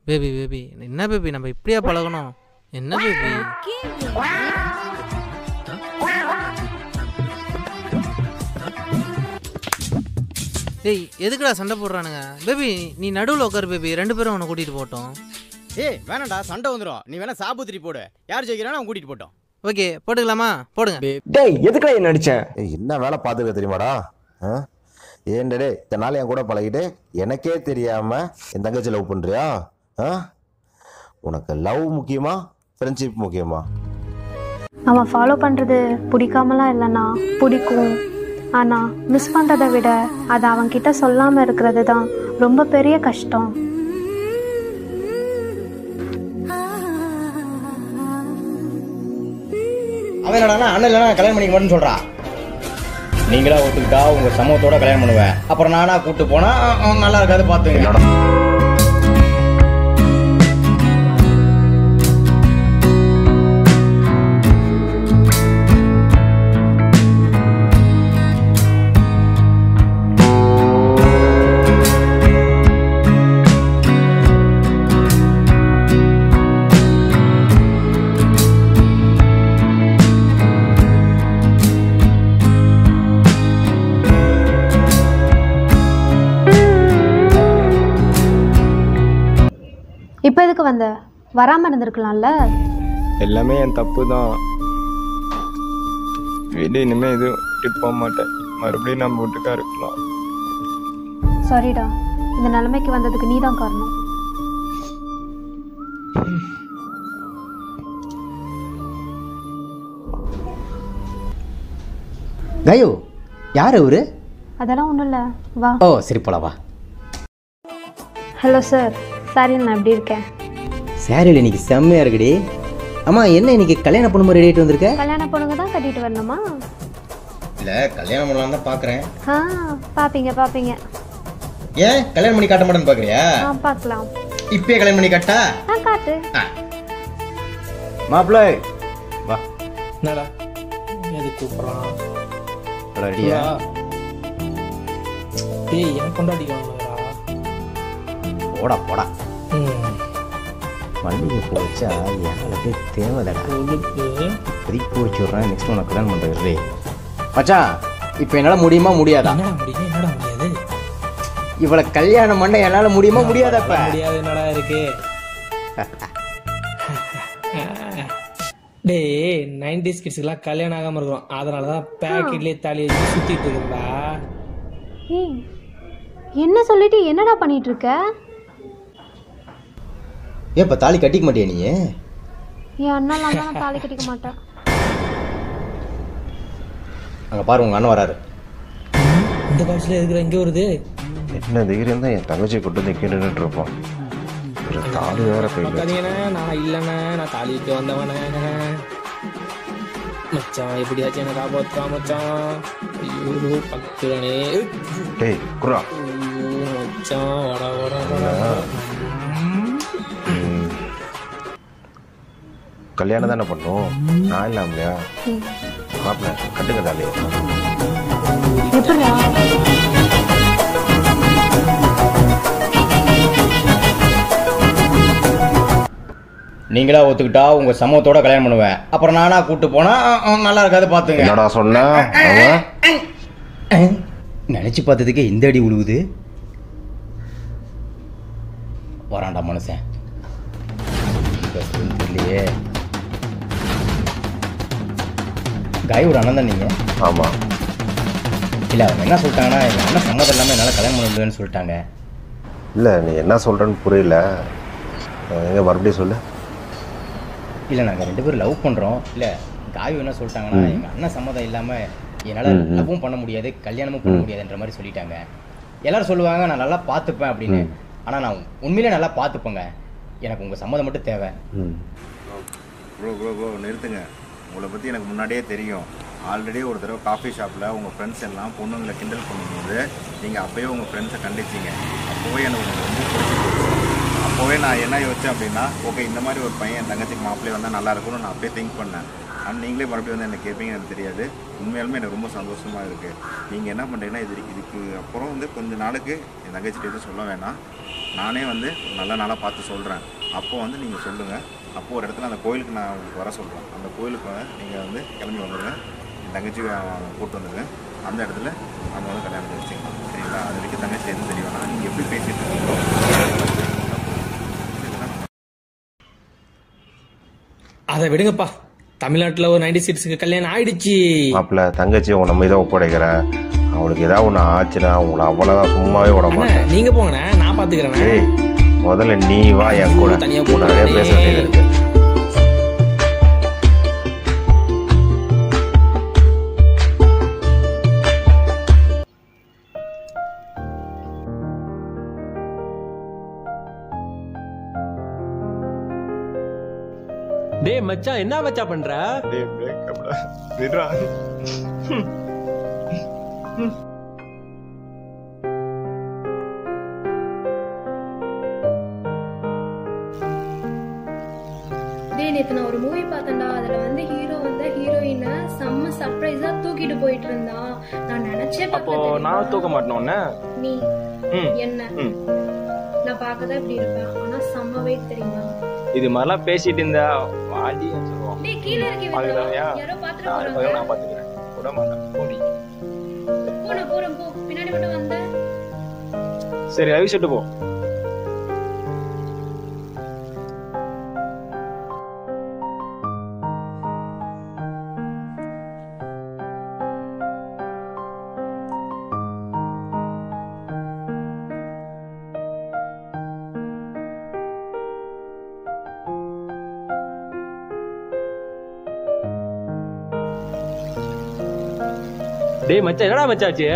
Baby baby என்ன baby நம்ம இப்படியா பழகணும்? என்ன பேபி? ஏய் எதுக்குடா சண்டை போடுறானுங்க? பேபி நீ நடுவில் உட்காரு பேபி, 2 பேரும் அவனை கூட்டிகிட்டு போட்டோம். ஏய் வேணாண்டா, சண்டை வந்துடும். நீ வேணா சாபுத்திரி போடு, யார் ஜெயிக்கிறானோ அவன் கூட்டிகிட்டு போட்டோம். ஓகே போட்டுக்கலாமா? போடுங்க. டேய் எதுக்குடா என்ன அடிச்சேன்? என்ன வேலை பார்த்துக்க தெரியுமாடா? ஏண்டே இத்தனை நாள் என் கூட பழகிட்டு எனக்கே தெரியாம என் தங்கச்சி லவ் பண்றியா? உனக்கு லவ் முக்கியமா ஃப்ரெண்ட்ஷிப் முக்கியமா? அவன் ஃபாலோ பண்ணுறது பிடிக்காமலாம் இல்லைண்ணா, பிடிக்கும். ஆனால் மிஸ் பண்ணுறதை விட அதை அவன்கிட்ட சொல்லாமல் இருக்கிறது தான் ரொம்ப பெரிய கஷ்டம். அவன் என்னடா அண்ணன் இல்லைனா கல்யாணம் பண்ணிக்க மாட்டேன்னு சொல்றா. நீங்களா ஒத்துக்கிட்டா உங்க சமூகத்தோட கல்யாணம் பண்ணுவேன், அப்புறம் நானா கூப்பிட்டு போனா நல்லா இருக்காது பார்த்துங்க. இப்போ எதுக்கு வந்த? வராமல் இருந்திருக்கலாம்ல. எல்லாமே என் தப்பு தான். வீடு இனிமேல் எதுவும் விட்டுட்டு போக மாட்டேன். மறுபடியும் நம்ம வீட்டுக்கா இருக்கலாம். சாரிடா, இந்த நிலைமைக்கு வந்ததுக்கு நீ தான் காரணம். கயோ யார் அவரு? அதெல்லாம் ஒன்றும் இல்லை, வா. ஓ சரி போலாம் வா. ஹலோ சார், சாரி நான் எப்படி இருக்கேன்? சாரியில் இன்னைக்கு செம்மையா இருக்குடி. அம்மா என்ன இன்னைக்கு கல்யாணம் பொண்ணு மாதிரி ரெடிட்டு வந்திருக்க? கல்யாண பொண்ணுங்க தான் கட்டிட்டு வரணுமா? இல்லை கல்யாணம் பண்ணலாம் தான் பார்க்குறேன். பார்ப்பீங்க பார்ப்பீங்க. ஏன் கல்யாணம் பண்ணி காட்ட மாட்டேன்னு பார்க்குறியா? பார்க்கலாம். இப்பயே கல்யாணம் பண்ணி காட்டா? காட்டு. மாப்பிள்ளை வா. என்னடா எது கூப்பிட்றான்? ரெடியா? ஏய் எனக்கு கொண்டாடிக்கோங்களா? போடா போடா. மல்லிகை பூ வச்சா யாருக்கு தேவைதடா. இப்போதைக்கு வச்சு விட்றேன், நெக்ஸ்ட் உனக்கு கல்யாணம் பண்ணுறது. மச்சான் இப்போ என்னால் முடியுமா முடியாதா? என்னடா முடியாது? இவளை கல்யாணம் பண்ண என்னால் முடியுமா முடியாதப்ப? முடியாது. என்னடா இருக்கு? டேய் 90s கிட்ஸ்க்குலாம் கல்யாணம் ஆகாமல் இருக்கிறோம், அதனால தான் பேக்கெட்லேயே தாலி வச்சு சுற்றிட்டு இருக்குப்பா. ஏய் என்ன சொல்லிட்டு என்னடா பண்ணிட்டு இருக்க? ஏன் இப்போ தாலி கட்டிக்க மாட்டியா நீ? என் அண்ணன் நான் தாலி கட்டிக்க மாட்டேன். அங்கே பாரு உங்கள் அண்ணன் வராரு. இந்த காலத்தில் இருக்கிற எங்கே வருது? என்ன தைரியம் தான் என் தங்கச்சி கொண்டு வந்து கேட்டுட்டு இருப்போம். ஒரு தாலி வேற போயிடுச்சு. நான் இல்லைண்ணே, நான் தாலி வைக்க வந்தவனே. மச்சான் எப்படியாச்சும் எனக்கு காப்பாற்றுவா மச்சான். ஐயோ பக்குறானே. டேய் குரா மச்சான் வட வட வட. கல்யாணம் தானே பண்ணும், நான் இல்லாமலையா? மாப்பிள்ள கட்டுங்க தாலி. எப்படா? நீங்களா ஒத்துக்கிட்டா உங்க சமூகத்தோட கல்யாணம் பண்ணுவேன், அப்புறம் நானா கூப்பிட்டு போனா நல்லா இருக்காது பார்த்துங்க. என்னடா சொன்ன? நினைச்சு பார்த்ததுக்கே இந்த அடி உழுவுது. வராண்டா மனுஷன் தெரியலையே. காயோட அண்ணன் தான் நீங்க? ஆமா. இல்லை அவங்க என்ன சொல்லிட்டாங்கன்னா எங்கள் அண்ணன் சம்மதம் இல்லாமல் என்னால் கல்யாணம் பண்ண முடியலன்னு சொல்லிட்டாங்க. இல்லை நீ என்ன சொல்கிறேன்னு புரியல, எங்கே மறுபடியும் சொல்லு. இல்லை நாங்கள் 2 பேரும் லவ் பண்ணுறோம். இல்லை காயு என்ன சொல்லிட்டாங்கன்னா எங்கள் அண்ணன் சம்மதம் இல்லாமல் என்னால் லவ்வும் பண்ண முடியாது, கல்யாணமும் பண்ண முடியாதுன்ற மாதிரி சொல்லிட்டாங்க. எல்லோரும் சொல்லுவாங்க நான் நல்லா பார்த்துப்பேன் அப்படின்னு. ஆனால் நான் உண்மையிலே நல்லா பார்த்துப்பேங்க, எனக்கு உங்கள் சம்மதம் மட்டும் தேவை. ப்ரோ நிறுத்துங்க. உங்களை பற்றி எனக்கு முன்னாடியே தெரியும். ஆல்ரெடி ஒரு தடவை காஃபி ஷாப்பில் உங்கள் ஃப்ரெண்ட்ஸ் எல்லாம் பொண்ணுங்களை கிண்டல் பண்ணும்போது நீங்கள் அப்போயே உங்கள் ஃப்ரெண்ட்ஸை கண்டிச்சிங்க. அப்போவே எனக்கு ரொம்ப பிடிச்சி போச்சு. அப்போவே நான் என்ன யோசித்தேன் அப்படின்னா, ஓகே இந்த மாதிரி ஒரு பையன் என் தங்கச்சிக்கு மாப்பிள்ளையே வந்தால் நல்லாயிருக்கும்னு நான் அப்படியே திங்க் பண்ணேன். ஆனால் நீங்களே மறுபடியும் வந்து என்ன கேட்பீங்க எனக்கு தெரியாது. உண்மையாலுமே எனக்கு ரொம்ப சந்தோஷமாக இருக்குது. நீங்கள் என்ன பண்ணுறீங்கன்னா இதுக்கு அப்புறம் வந்து கொஞ்சம் நாளுக்கு என் தங்கச்சிட்டு எதுவும் சொல்ல வேணாம். நானே வந்து நல்ல நாளாக பார்த்து சொல்கிறேன். அப்போது வந்து நீங்கள் சொல்லுங்கள். அப்போது ஒரு இடத்துல அந்த கோயிலுக்கு நான் உங்களுக்கு வர சொல்கிறேன். அந்த கோயிலுக்கு நீங்கள் வந்து கிளம்பி வந்துடுங்க. என் தங்கச்சி கூப்பிட்டு வந்துடுங்க. அந்த இடத்துல நம்ம வந்து கல்யாணத்தை வச்சுக்கலாம். சரிங்களா? அது வரைக்கும் தங்கச்சி எதுவும் தெரியும்னா நீங்கள் எப்படி பேசிட்டு இருக்கீங்களோ அதை விடுங்கப்பா. தமிழ்நாட்டில் ஒரு 96க்கு கல்யாணம் ஆயிடுச்சு. மாப்பிள்ள தங்கச்சி உங்க நம்ம இதை ஒப்படைக்கிற, அவளுக்கு ஏதாவது ஒன்று ஆச்சுன்னா உங்களை அவ்வளோதான் சும்மாவே விட மாட்டேன். நீங்க போங்கண்ணே, நான் பாத்துக்கிறேன். ஏய் முதல்ல நீ வா என் கூட, தனியா நிறைய பேச வேண்டியது இருக்கு. டேய் மச்சான், என்ன மச்சான் பண்ற? டேய் பிரேக்கப்டா, விடுடா. டேய் நேத்து நான் ஒரு மூவி பார்த்தேன்டா. அதுல வந்து ஹீரோ வந்து ஹீரோயினை செம்ம சர்ப்ரைஸா தூக்கிட்டு போயிட்டு இருந்தா. நான் நினைச்சே அப்போ நான் தூக்க மாட்டேனே. நீ என்ன நான் பார்க்கதான் இப்படி இருப்பேன். ஆனா செம்ம வெயிட் தெரியுமா? இது மாதிரிலாம் பேசிட்டு இருந்தா வாடி சொல்லுவோம். டேய் கீழ இறக்கி விடுடா. யாரோ பாத்துட்டு போறாங்க. நான் பாத்துக்கிறேன். விட மாட்டேன். போடி. போறேன் போ. பின்னாடி மட்டும் வந்த. சரி ரவி சொல்லிட்டு போ. டேய் மச்சான், என்னடா மச்சாச்சு?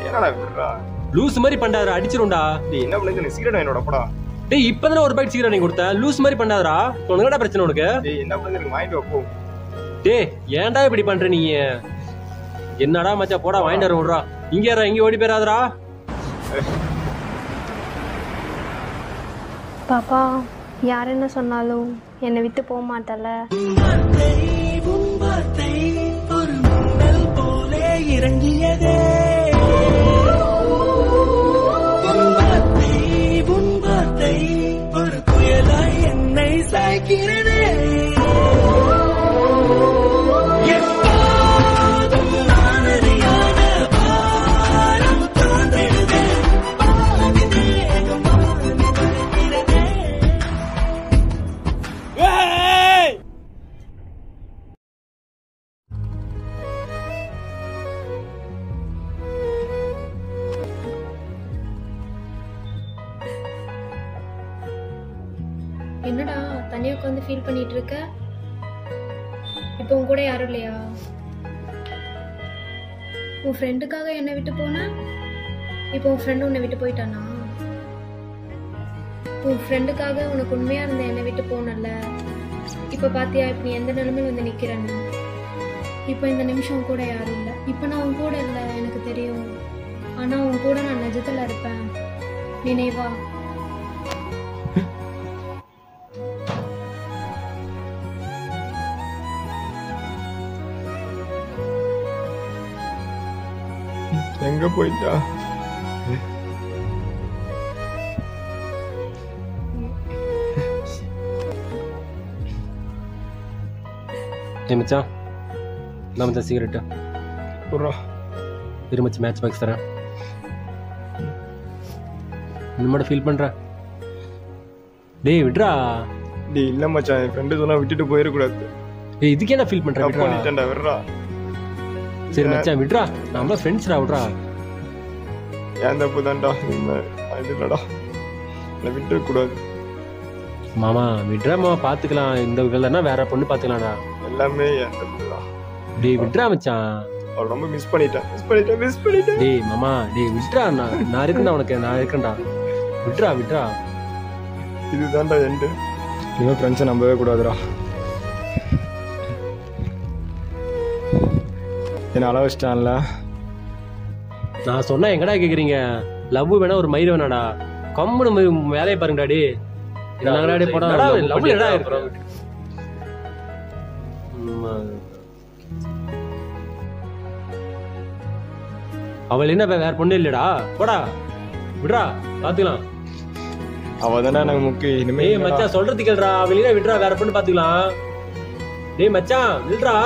என்னடா விடுறா, லூஸ் மாதிரி பண்ணாதடா, அடிச்சிரும்டா. டேய் என்ன பண்ணுங்க, நீ சிகரெட் என்னோட படா. டேய் இப்பதானே ஒரு பைட் சிகரெட் நீ கொடுத்த, லூஸ் மாதிரி பண்ணாதடா. உனக்கு என்னடா பிரச்சனை உனக்கு? டேய் என்ன பண்ணுங்க, வாங்கிட்டு வா போ. டேய் ஏன்டா இப்படி பண்ற நீ? என்னடா மச்சான், போடா வாங்கிட்டு வர விடுறா. இங்க ஏறா, இங்க ஓடி போயிடாதடா. பாப்பா யார் என்ன சொன்னாலும் என்னை விட்டு போக மாட்டல. இறங்கியதே ஒரு புயலாய் என்னை சாய்க்கிறதே. என்னடா தனியா உட்காந்து ஃபீல் பண்ணிட்டு இருக்க? இப்போ உன் கூட யாரும் இல்லையா? உன் ஃப்ரெண்டுக்காக என்னை விட்டு போன, இப்போ உன் ஃப்ரெண்டு உன்னை விட்டு போயிட்டானா? உன் ஃப்ரெண்டுக்காக உனக்கு உண்மையா இருந்த என்னை விட்டு போனல, இப்போ பாத்தியா இப்ப நீ எந்த நிலைமையில வந்து நிக்கிறேன்னு? இப்போ இந்த நிமிஷம் உன் கூட யாரும் இல்லை. இப்போ நான் உன் கூட இல்லை எனக்கு தெரியும். ஆனா உன் கூட நான் நிஜத்துல இருப்பேன். நினைவா? எங்க போயிட்டா? டேய் மச்சான், நான் மச்சான் சிகரெட்டு புறா திருமச்சி மேட்ச் பாக்ஸ் தரேன். இன்னும் ஃபீல் பண்ற? டேய் விட்றா. டேய் இல்ல மச்சான், என் ஃப்ரெண்டு சொன்னா விட்டுட்டு போயிடக்கூடாது. டேய் இதுக்கே நான் ஃபீல் பண்றேன். விட்றா. பண்ணிட்டேன்டா, விட்றா. சரி மச்சான் விட்றா, நம்ம ஃப்ரெண்ட்ஸ்டா, விட்றா. ஏன் தப்பு தான்டா, இல்லடா, நான் விட்டு கூடாது. மாமா விட்றா மாமா, பாத்துக்கலாம். இந்த இல்லைன்னா வேற பொண்ணு பாத்துக்கலாம்டா. எல்லாமே என் தப்பு தான். டேய் விட்றா மச்சான், அவள் ரொம்ப மிஸ் பண்ணிட்டேன். டேய் மாமா, டேய் விட்றா. நான் இருக்கேன்டா உனக்கு, நான் இருக்கேன்டா. விட்றா. இதுதான்டா எண்டு. இனிமே ஃப்ரெண்ட்ஸை நம்பவே கூடாதுடா. என்ன அளவு வச்சிட்டான்ல. நான் சொன்னா எங்கடா கேக்குறீங்க? லவ் வேணா ஒரு மயிர் வேணாடா. கம்முனு வேலையை பாருங்கடா. டே என்னடா போடா, லவ் என்னடா இருக்கு? அவள் என்ன வேற பொண்ணு இல்லடா, போடா விடுறா பாத்துக்கலாம். அவ தானே எனக்கு முக்கியம். இனிமே டேய் மச்சான் சொல்றது கேளுடா, அவள் என்ன விடுறா, வேற பொண்ணு பாத்துக்கலாம். டேய் மச்சான் விடுறா.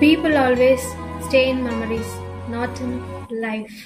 People always stay in memories, not in life.